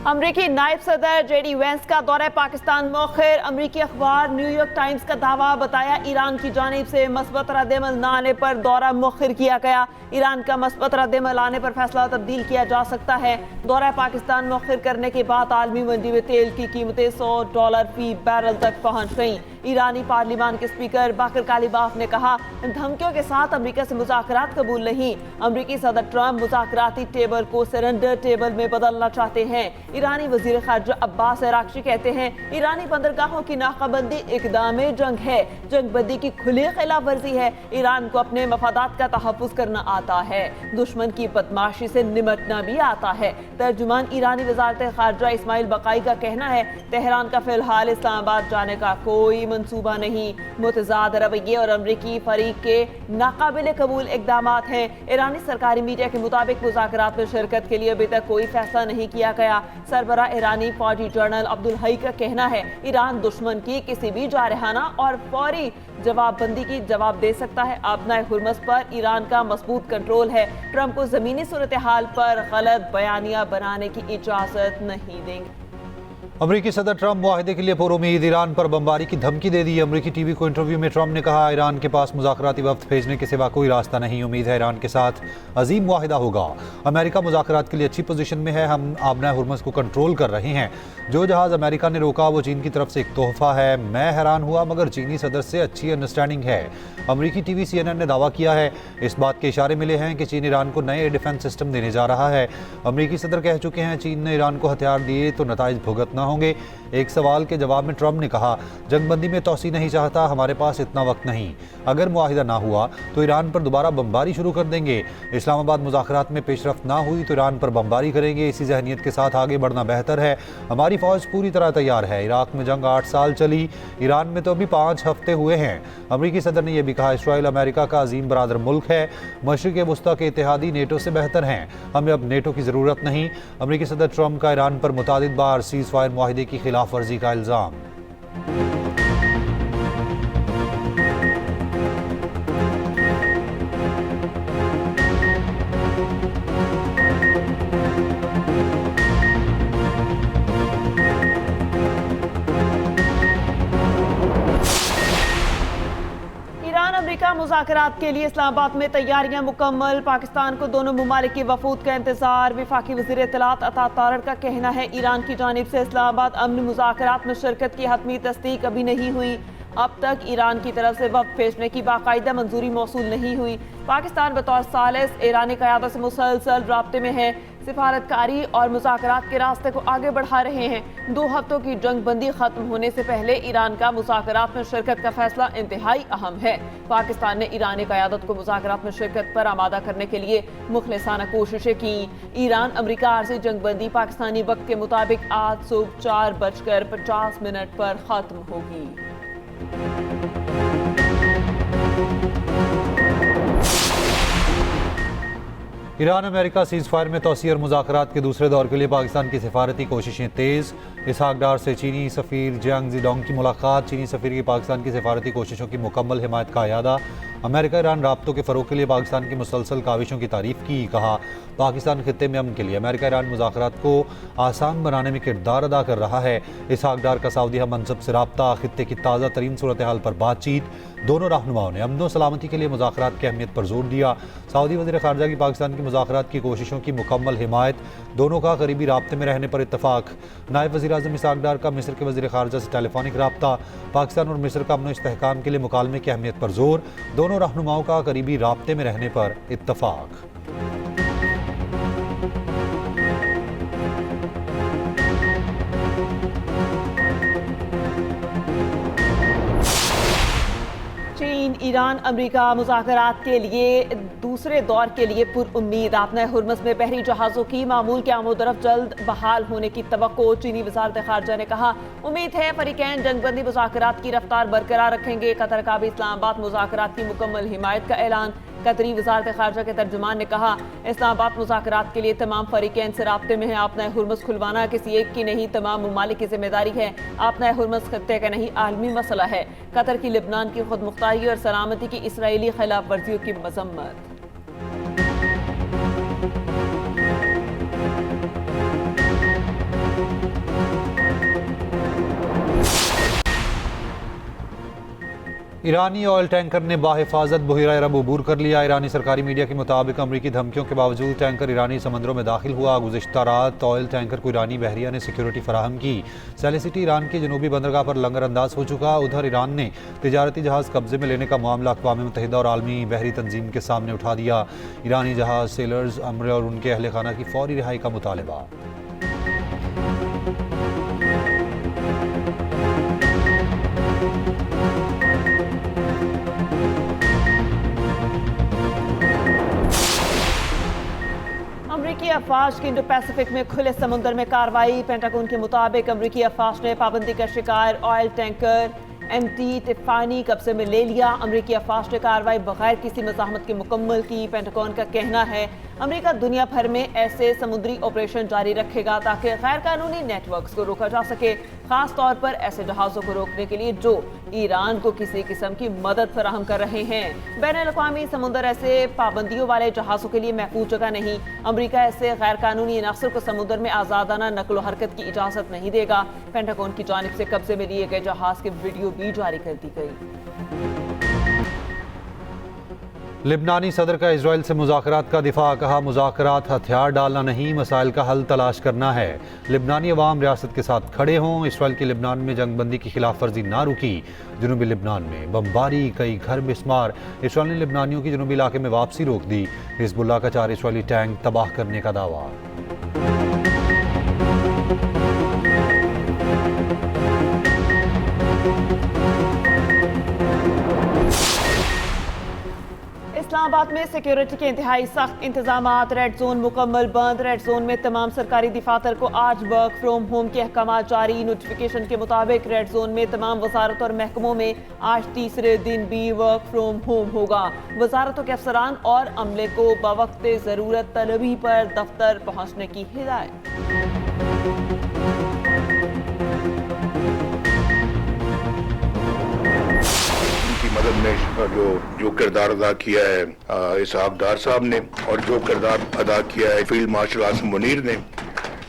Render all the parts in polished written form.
अमरीकी नायब सदर जेडी वेंस का दौरा पाकिस्तान मौखिर। अमरीकी अखबार न्यूयॉर्क टाइम्स का दावा, बताया ईरान की जानिब से मस्बत रद्द-ए-अमल न आने पर दौरा मौखिर किया गया। ईरान का मस्बत रद्द-ए-अमल आने पर फैसला तब्दील किया जा सकता है। दौरा पाकिस्तान मौखिर करने के बाद आलमी मंडी में तेल की कीमतें $100 फी बैरल तक पहुंच गईं। ईरानी पार्लिमान के स्पीकर बाकर कालिबाफ ने कहा, धमकियों के साथ अमरीका से मुज़ाकरात कबूल नहीं। अमरीकी सदर ट्रंप मुज़ाकराती टेबल को सरेंडर टेबल में बदलना चाहते हैं। ईरानी वज़ीर ख़ारजा अब्बास अराग़ची कहते हैं, ईरानी बंदरगाहों की नाकाबंदी इक़दाम जंग है, जंगबंदी की खुली खिलाफ वर्जी है। ईरान को अपने मफादात का तहफ़्फ़ुज़ करना आता है, दुश्मन की बदमाशी से निमटना भी आता है। तर्जुमान ईरानी वज़ारत ख़ारजा इस्माइल बक़ाई का कहना है, तेहरान का फ़िलहाल इस्लामाबाद जाने का कोई मंसूबा नहीं। मुतज़ाद रवैये और अमरीकी फरीक के नाकाबिले कबूल इक़दामात हैं। ईरानी सरकारी मीडिया के मुताबिक मुज़ाकरात में शिरकत के लिए अभी तक कोई फैसला नहीं किया गया। सरबरा ईरानी फौजी जनरल अब्दुल हई का कहना है, ईरान दुश्मन की किसी भी जारहाना और फौरी जवाबबंदी की जवाब दे सकता है। अपना हुर्मस पर ईरान का मजबूत कंट्रोल है। ट्रंप को ज़मीनी सूरत हाल पर गलत बयानियां बनाने की इजाज़त नहीं देंगे। अमरीकी सदर ट्रंप मुआहदे के लिए पुरुमीद, ईरान पर बमबारी की धमकी दे दी। अमरीकी टीवी को इंटरव्यू में ट्रंप ने कहा, ईरान के पास मुज़ाकराती वफ्द भेजने के सिवा कोई रास्ता नहीं। उम्मीद है ईरान के साथ अजीम मुआहदा होगा। अमेरिका मुज़ाकरात के लिए अच्छी पोजीशन में है। हम आबना हुर्मस को कंट्रोल कर रहे हैं। जो जहाज़ अमेरिका ने रोका वो चीन की तरफ से एक तोहफा है। मैं हैरान हुआ, मगर चीनी सदर से अच्छी अंडरस्टैंडिंग है। अमरीकी टीवी CNN ने दावा किया है, इस बात के इशारे मिले हैं कि चीन ईरान को नए डिफेंस सिस्टम देने जा रहा है। अमरीकी सदर कह चुके हैं, चीन ने ईरान को हथियार दिए तो नताइज भुगतना होंगे। एक सवाल के जवाब में ट्रंप ने कहा, जंगबंदी में तोसी नहीं चाहता, हमारे पास इतना वक्त नहीं। अगर मुआहिदा ना हुआ तो ईरान पर दोबारा बमबारी शुरू कर देंगे। इस्लामाबाद मुज़ाकरात में पेशरफ्त ना हुई तो ईरान पर बमबारी करेंगे। इसी जहनीत के साथ आगे बढ़ना बेहतर है। हमारी फ़ौज पूरी तरह तैयार है। इराक में जंग 8 साल चली, ईरान में तो अभी 5 हफ्ते हुए हैं। अमरीकी सदर ने यह भी कहा, इसराइल अमेरिका का अजीम बरादर मुल्क है। मशरिक़ वस्ता के इत्तेहादी नेटो से बेहतर हैं। हमें अब नेटो की ज़रूरत नहीं। अमरीकी सदर ट्रंप का ईरान पर मुतादिद बार सीज़ फायर मुआहिदे की खिलाफ वर्जी का इल्ज़ाम। अमरीका मुज़ाकरात के लिए इस्लामाबाद में तैयारियां मुकम्मल। पाकिस्तान को दोनों मुमालिक के वफूद का इंतजार। वफाकी वज़ीर इत्तलात अता तारड़ का कहना है, ईरान की जानिब से इस्लामाबाद अमन मुज़ाकरात में शिरकत की हतमी तस्दीक अभी नहीं हुई। अब तक ईरान की तरफ से वफ़द भेजने की बाकायदा मंजूरी मौसूल नहीं हुई। पाकिस्तान बतौर सालिस ईरानी क़यादत से मुसलसल राब्ते में है। सिफारतकारी और मुज़ाकरात के रास्ते को आगे बढ़ा रहे हैं। 2 हफ्तों की जंगबंदी खत्म होने से पहले ईरान का मुज़ाकरात में शिरकत का फैसला इंतहाई अहम है। पाकिस्तान ने ईरानी क़यादत को मुज़ाकरात में शिरकत पर आमादा करने के लिए मुखलिसाना कोशिशें की। ईरान अमरीका आरज़ी जंगबंदी पाकिस्तानी वक्त के मुताबिक आज सुबह 4:50 पर ख़त्म होगी। ईरान अमेरिका सीज़ फायर में तोसी और मुज़ाकरात के दूसरे दौर के लिए पाकिस्तान की सिफारती कोशिशें तेज़। इसहाक डार से चीनी सफ़ीर जियांग ज़िडोंग की मुलाकात। चीनी सफ़ीर की पाकिस्तान की सिफारती कोशिशों की मुकम्मल हिमायत का अयादा। अमेरिका ईरान राब्तों के फ़रोग़ के लिए पाकिस्तान की मुसलसल काविशों की तारीफ़ की। कहा, पाकिस्तान खित्ते में अमन के लिए अमेरिका ईरान मुज़ाकरात को आसान बनाने में किरदार अदा कर रहा है। इसहाक डार का सऊदी हम मनसब से रब्ता, खित्ते की ताज़ा तरीन सूरत हाल पर बातचीत। दोनों रहनुमाओं ने अमन व सलामती के लिए मुज़ाकरात की अहमियत पर जोर दिया। सऊदी वज़ीर ख़ारजा की पाकिस्तान की मुज़ाकरात की कोशिशों की मुकम्मल हिमायत। दोनों का करीबी राब्ते में रहने पर इत्तफ़ाक़। नायब वज़ीर आज़म इसहाक डार का मिस्र के वज़ीर ख़ारजा से टेलीफोनिक रब्ता। पाकिस्तान और मिस्र का अमन इस्तेहकाम के लिए मुकालमे की अहमियत पर जोर। दोनों रहनुमाओं का करीबी राब्ते में रहने पर इत्तफ़ाक़। चीन ईरान अमरीका मुज़ाकरात के लिए दूसरे दौर के लिए पुरउम्मीद। आपना हुर्मस में बहरी जहाज़ों की मामूल के आमोदरफ जल्द बहाल होने की तवक्को। चीनी वज़ारत ख़ारजा ने कहा, उम्मीद है फ़रीक़ैन जंगबंदी मुज़ाकरात की रफ्तार बरकरार रखेंगे। कतर का भी इस्लामाबाद मुज़ाकरात की मुकम्मल हिमायत का ऐलान। कतरी वज़ारत ख़ारजा के तर्जुमान ने कहा, इस्लामाबाद मुज़ाकरात के लिए तमाम फ़रीक़ैन से राब्ते में है। आपना हुर्मस खुलवाना किसी एक की नहीं, तमाम मुमालिक की जिम्मेदारी है। आपना हुर्मस खत्ते का नहीं, आलमी मसला है। कतर की लिबनान की खुद मुख्तारी और सलामती की इसराइली खिलाफ वर्जियों की मजम्मत। ईरानी ऑयल टैंकर ने बाहिफाजत बहिरा अरब अबूर कर लिया। ईरानी सरकारी मीडिया के मुताबिक अमरीकी धमकियों के बावजूद टैंकर ईरानी समंदरों में दाखिल हुआ। गुज़िश्ता रात ऑयल टैंकर को ईरानी बहरिया ने सिक्योरिटी फराहम की। सैले सिटी ईरान की जनूबी बंदरगाह पर लंगर अंदाज हो चुका। उधर ईरान ने तिजारती जहाज़ कब्जे में लेने का मामला अक़वाम मुत्तहिदा और आलमी बहरी तंजीम के सामने उठा दिया। ईरानी जहाज़ सेलर्स अमर और उनके अहल खाना की फौरी रिहाई का मुतालबा। अमरीकी अफवाज की इंडो पैसिफिक में खुले समुद्र में कार्रवाई। पेंटागन के मुताबिक अमरीकी अफवाज ने पाबंदी का शिकार ऑयल टैंकर MT टिफानी कब्जे में ले लिया। अमरीकी अफवाज ने कार्रवाई बगैर किसी मज़ाहमत के मुकम्मल की। पेंटागन का कहना है अमरीका दुनिया भर में ऐसे समुद्री ऑपरेशन जारी रखेगा ताकि गैर कानूनी नेटवर्क्स को रोका जा सके, खास तौर पर ऐसे जहाज़ों को रोकने के लिए जो ईरान को किसी किस्म की मदद फराहम कर रहे हैं। बैनुल-अक़वामी समुद्र ऐसे पाबंदियों वाले जहाज़ों के लिए महफूज जगह नहीं। अमरीका ऐसे गैर कानूनी अनासर को समुद्र में आज़ादाना नकलो हरकत की इजाज़त नहीं देगा। पेंटागन की जानिब से कब्जे में लिए गए जहाज़ की वीडियो भी जारी कर दी गई। लिबनानी सदर का इजराइल से मुज़ाकरात का दिफा। कहा मुज़ाकरात हथियार डालना नहीं, मसाइल का हल तलाश करना है। लिबनानी अवाम रियासत के साथ खड़े हों। इसराइल की लिबनान में जंगबंदी की खिलाफ वर्जी ना रुकी। जनूबी लिबनान में बमबारी, कई घर मिसमार। इसराइल ने लिबनानियों की जनूबी इलाके में वापसी रोक दी। हिजबुल्लाह का 4 इसराइली टैंक तबाह करने का दावा। इस्लामाबाद में सिक्योरिटी के इंतहाई सख्त इंतजामात। रेड जोन मुकम्मल बंद। रेड जोन में तमाम सरकारी दफातर को आज वर्क फ्रॉम होम के अहकाम जारी। नोटिफिकेशन के मुताबिक रेड जोन में तमाम वजारत और महकमों में आज तीसरे दिन भी वर्क फ्रॉम होम होगा। वजारतों के अफसरान और अमले को बवक्त ज़रूरत तलबी पर दफ्तर पहुँचने की हिदायत। मदद में जो किरदार अदा किया है इसहाकदार साहब ने और जो किरदार अदा किया है फील्ड मार्शल आसिम मुनीर ने,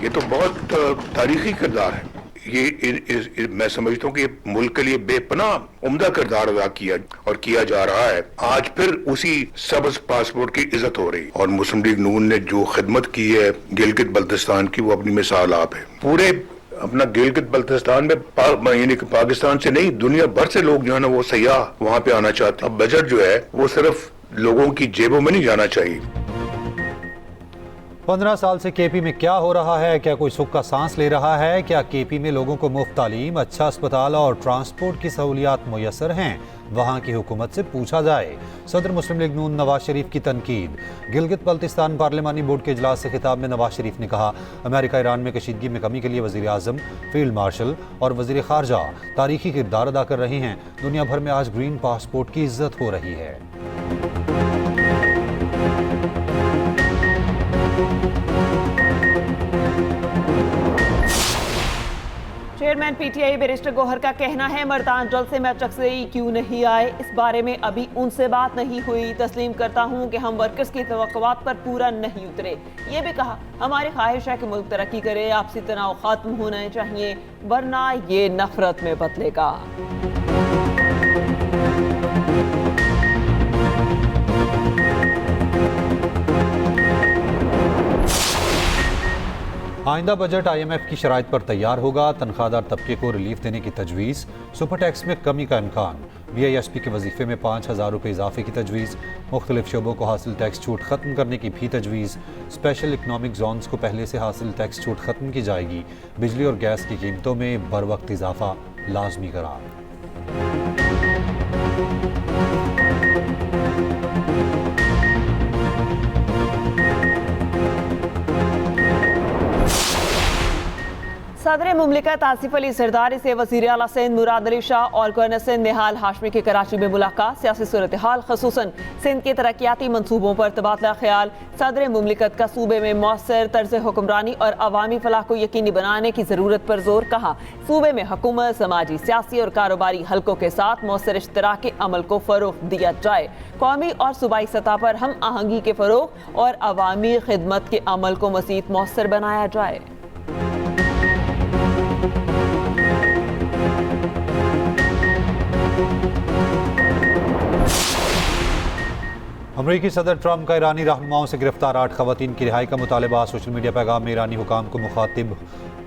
ये तो बहुत तारीखी किरदार है। ये मैं समझता हूँ कि मुल्क के लिए बेपनाह उम्दा किरदार अदा किया और किया जा रहा है। आज फिर उसी सब्ज पासपोर्ट की इज्जत हो रही और मुस्लिम लीग नून ने जो खिदमत की है गिलगित बल्तिस्तान की, वो अपनी मिसाल आप है। पूरे अपना गिलगित बल्तिस्तान में यानी कि पाकिस्तान से नहीं दुनिया भर से लोग जो है ना वो सयाह वहां पे आना चाहते हैं। अब बजट जो है वो सिर्फ लोगों की जेबों में नहीं जाना चाहिए। 15 साल से केपी में क्या हो रहा है? क्या कोई सुख का सांस ले रहा है? क्या केपी में लोगों को मुफ्त तालीम, अच्छा अस्पताल और ट्रांसपोर्ट की सहूलियात मुयसर हैं? वहाँ की हुकूमत से पूछा जाए। सदर मुस्लिम लीग नून नवाज शरीफ की तनकीद। गिलगित बल्तिस्तान पार्लिमानी बोर्ड के इजलास से खिताब में नवाज शरीफ ने कहा अमेरिका ईरान में कशीदगी में कमी के लिए वज़ीर आज़म, फील्ड मार्शल और वज़ीर ख़ारजा तारीखी किरदार अदा कर रहे हैं। दुनिया भर में आज ग्रीन पासपोर्ट की इज्जत हो रही है। चेयरमैन पीटीआई बैरिस्टर गौहर का कहना है मर्दान जलसे में अचकजई क्यों नहीं आए, इस बारे में अभी उनसे बात नहीं हुई। तस्लीम करता हूं कि हम वर्कर्स की तवक्कुआत पर पूरा नहीं उतरे। ये भी कहा हमारी ख्वाहिश है कि मुल्क तरक्की करे, आपसी तनाव खत्म होना चाहिए वरना ये नफरत में बदलेगा। आइंदा बजट IMF की शराइत पर तैयार होगा। तनख्वाहदार तबके को रिलीफ देने की तजवीज़। सुपर टैक्स में कमी का इम्कान। BISP के वजीफे में 5,000 रुपये इजाफे की तजवीज़। मुख्तलिफ शोबों को हासिल टैक्स छूट ख़त्म करने की भी तजवीज़। स्पेशल इकनॉमिक जोन्स को पहले से हासिल टैक्स छूट ख़त्म की जाएगी। बिजली और गैस की कीमतों में बर वक्त इजाफा लाजमी करार। सदर मुमलिकत आसिफ अली जरदारी से वज़ीर आला सिंध मुराद अली शाह और गवर्नर सिंध निहाल हाशमी की कराची में मुलाकात। सियासी सूरत हाल खसूसन सिंध के तरक्याती मनसूबों पर तबादला ख्याल। सदर मुमलिकत का सूबे में मौसर तर्ज हुक्मरानी और अवामी फलाह को यकीनी बनाने की ज़रूरत पर जोर। कहा सूबे में हुकूमत समाजी, सियासी और कारोबारी हलकों के साथ मौसर इश्तराकी अमल को फ़रोग़ दिया जाए। कौमी और सूबाई सतह पर हम आहंगी के फ़रोग़ और अवामी खिदमत के अमल को मज़ीद मौसर बनाया जाए। अमरीकी सदर ट्रंप का ईरानी रहनुमाओं से गिरफ्तार 8 खवातीन की रिहाई का मुतालबा। सोशल मीडिया पैगाम में ईरानी हुकाम को मुखातिब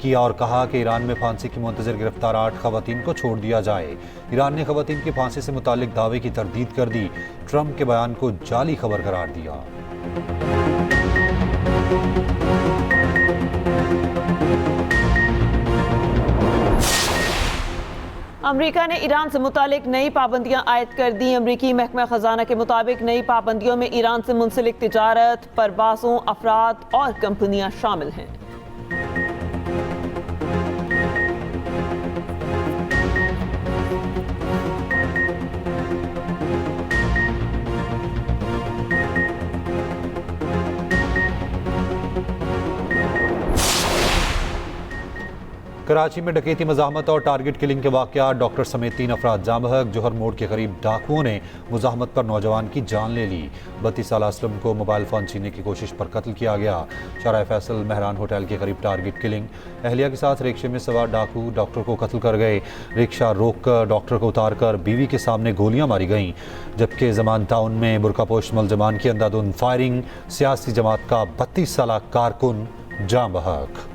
किया और कहा कि ईरान में फांसी की मुंतजर गिरफ्तार 8 खवातीन को छोड़ दिया जाए। ईरान ने खवातीन की फांसी से मुतालिक दावे की तरदीद कर दी। ट्रंप के बयान को जाली खबर करार दिया। अमेरिका ने ईरान से मुतालिक नई पाबंदियां आयद कर दी। अमरीकी महकमा खजाना के मुताबिक नई पाबंदियों में ईरान से मुंसलिक तिजारत, परवाज़ों, अफराद और कंपनियां शामिल हैं। कराची में डकैती, मज़ाहमत और टारगेट किलिंग के वाक़यात। डॉक्टर समेत 3 अफराद जाँ बहक। जौहर मोड़ के करीब डाकुओं ने मुज़ाहमत पर नौजवान की जान ले ली। 32 साल असलम को मोबाइल फ़ोन छीनने की कोशिश पर कत्ल किया गया। शाहराह फैसल मेहरान होटल के करीब टारगेट किलिंग। अहलिया के साथ रिक्शे में सवार डाकू डॉक्टर को कत्ल कर गए। रिक्शा रोक कर डॉक्टर को उतार कर बीवी के सामने गोलियां मारी गईं। जबकि जमान टाउन में बुरकापोश मुलजमान की अंधाधुंध फायरिंग। सियासी जमात का 32 साल कारकुन जाँ बहक।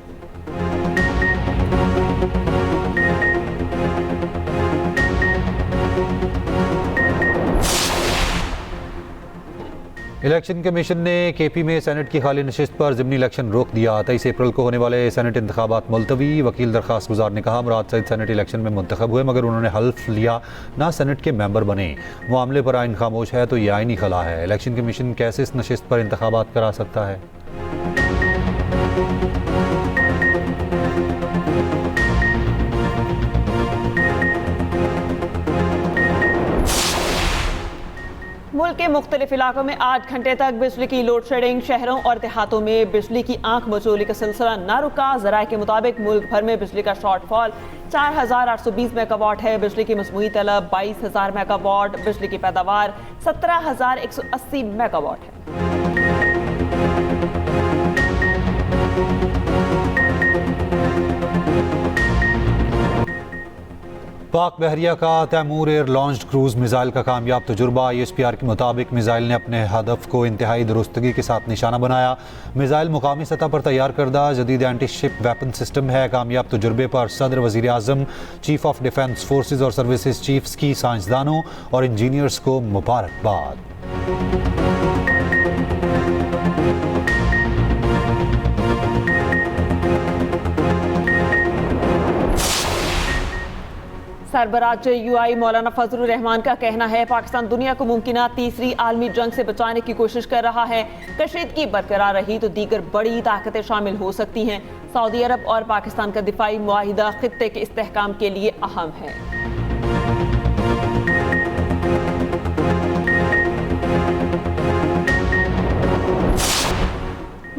इलेक्शन कमीशन ने केपी में सेनेट की खाली नशिस्त पर ज़िमनी इलेक्शन रोक दिया। 23 अप्रैल को होने वाले सेनेट इंतखाबात मुलतवी। वकील दरख्वास्त गुजार ने कहा मुराद सईद सेनेट इलेक्शन में मुंतखब हुए मगर उन्होंने हल्फ लिया ना सेनेट के मेंबर बने। मामले पर आइन खामोश है तो ये आइनी खला है। इलेक्शन कमीशन कैसे इस नशिस्त पर इंतखाबात करा सकता है? मुल्क के मुख्तलिफ इलाकों में 8 घंटे तक बिजली की लोड शेडिंग। शहरों और देहातों में बिजली की आंख मचोली का सिलसिला न रुका। ज़राए के मुताबिक मुल्क भर में बिजली का शॉर्टफॉल 4820 मेगावाट है। बिजली की मजमूई तलब 22000 मेगावाट। बिजली की पैदावार 17180 मेगावाट है। पाक बहरिया का Taimur air launched cruise missile का कामयाब तजुर्बा। ISPR के मुताबिक मिसाइल ने अपने हदफ को इंतहाई दुरुस्तगी के साथ निशाना बनाया। मिसाइल मुकामी सतह पर तैयार करदा जदीद एंटी शिप वेपन सिस्टम है। कामयाब तजुर्बे पर सदर, वज़ीर आज़म, चीफ ऑफ डिफेंस फोर्सेज और सर्विसेज चीफ्स की साइंसदानों और इंजीनियर्स को मुबारकबाद। सरबराह UI मौलाना फजलुर रहमान का कहना है पाकिस्तान दुनिया को मुमकिना तीसरी आलमी जंग से बचाने की कोशिश कर रहा है। कशीदगी बरकरार रही तो दीगर बड़ी ताकतें शामिल हो सकती हैं। सऊदी अरब और पाकिस्तान का दिफाई मुआहिदा खित्ते के इस्तेहकाम के लिए अहम है।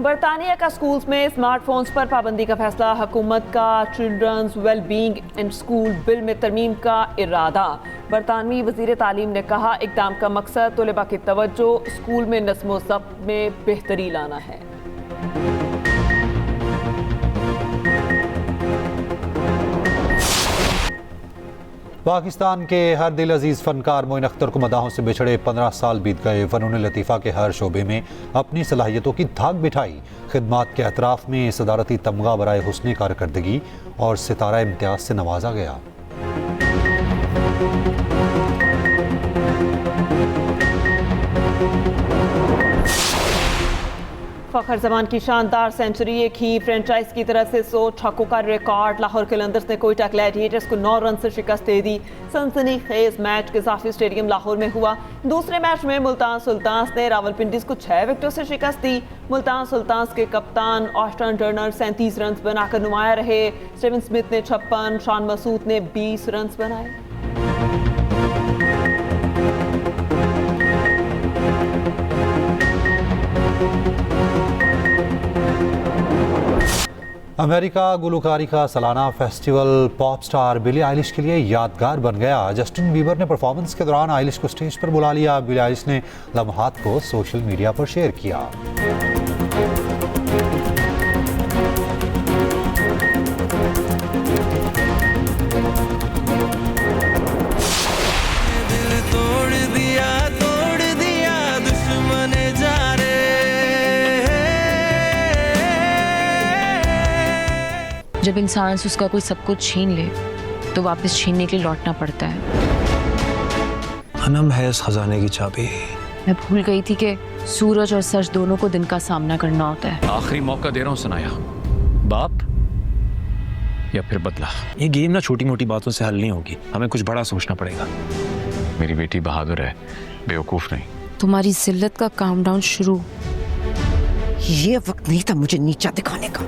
बरतानिया का स्कूल्स में स्मार्टफोन्स पर पाबंदी का फैसला। हुकूमत का children's wellbeing and school bill में तरमीम का इरादा। बरतानवी वज़ीर तालीम ने कहा इक़दाम का मकसद तलबा की तवज्जो स्कूल में नस्म व ज़ब्त में बेहतरी लाना है। पाकिस्तान के हर दिल अजीज़ फनकार मोइन अख्तर को मदाहों से बिछड़े 15 साल बीत गए। फ़नून लतीफ़ा के हर शोबे में अपनी सलाहियतों की धाक बिठाई। खिदमात के एतराफ़ में सदारती तमगा बराए हुस्न कारकर्दगी और सितारा इम्तियाज़ से नवाजा गया। फ़खर जमान की शानदार सेंचुरी। एक ही फ्रेंचाइज की तरफ से 100 छक्कों का रिकॉर्ड। लाहौर कलंदर्स ने कोयटा ग्लैडिएटर्स को 9 रन से शिकस्त दे दी। सनसनीखेज मैच क़ज़ाफ़ी स्टेडियम लाहौर में हुआ। दूसरे मैच में मुल्तान सुल्तान्स ने रावलपिंडीज़ को 6 विकेटों से शिकस्त दी। मुल्तान सुल्तान्स के कप्तान ऑस्टन टर्नर 37 रन बनाकर नुमाया रहे। स्टीवन स्मिथ ने 56, शान मसूद ने 20 रन बनाए। अमेरिका गुलकारी का सालाना festival pop star Billie Eilish के लिए यादगार बन गया। जस्टिन बीबर ने परफॉर्मेंस के दौरान आइलिश को स्टेज पर बुला लिया। बिली आइलिश ने लम्हात को सोशल मीडिया पर शेयर किया। तोड़ दिया दुश्मन जब इंसान से उसका कोई सब कुछ छीन ले तो वापस छीनने के लिए लौटना पड़ता है। अनम है इस खजाने की चाबी। मैं भूल गई थी कि सूरज और सच दोनों को दिन का सामना करना होता है। आखिरी मौका दे रहा हूं सनाया, बाप या फिर बदला। ये गेम ना छोटी मोटी बातों से हल नहीं होगी, हमें कुछ बड़ा सोचना पड़ेगा। मेरी बेटी बहादुर है, बेवकूफ नहीं। तुम्हारी जिल्लत का काउंटडाउन शुरू। ये वक्त नहीं था मुझे नीचा दिखाने का।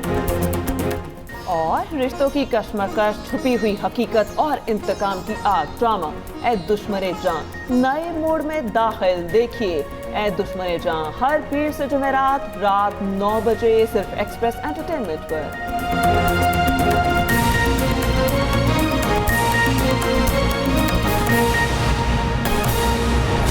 और रिश्तों की कश्मकश, छुपी हुई हकीकत और इंतकाम की आग ड्रामा ए दुश्मने जान नए मोड़ में दाखिल। देखिए ए दुश्मने जान हर पीर से जुमेरात रात 9 बजे सिर्फ एक्सप्रेस एंटरटेनमेंट पर।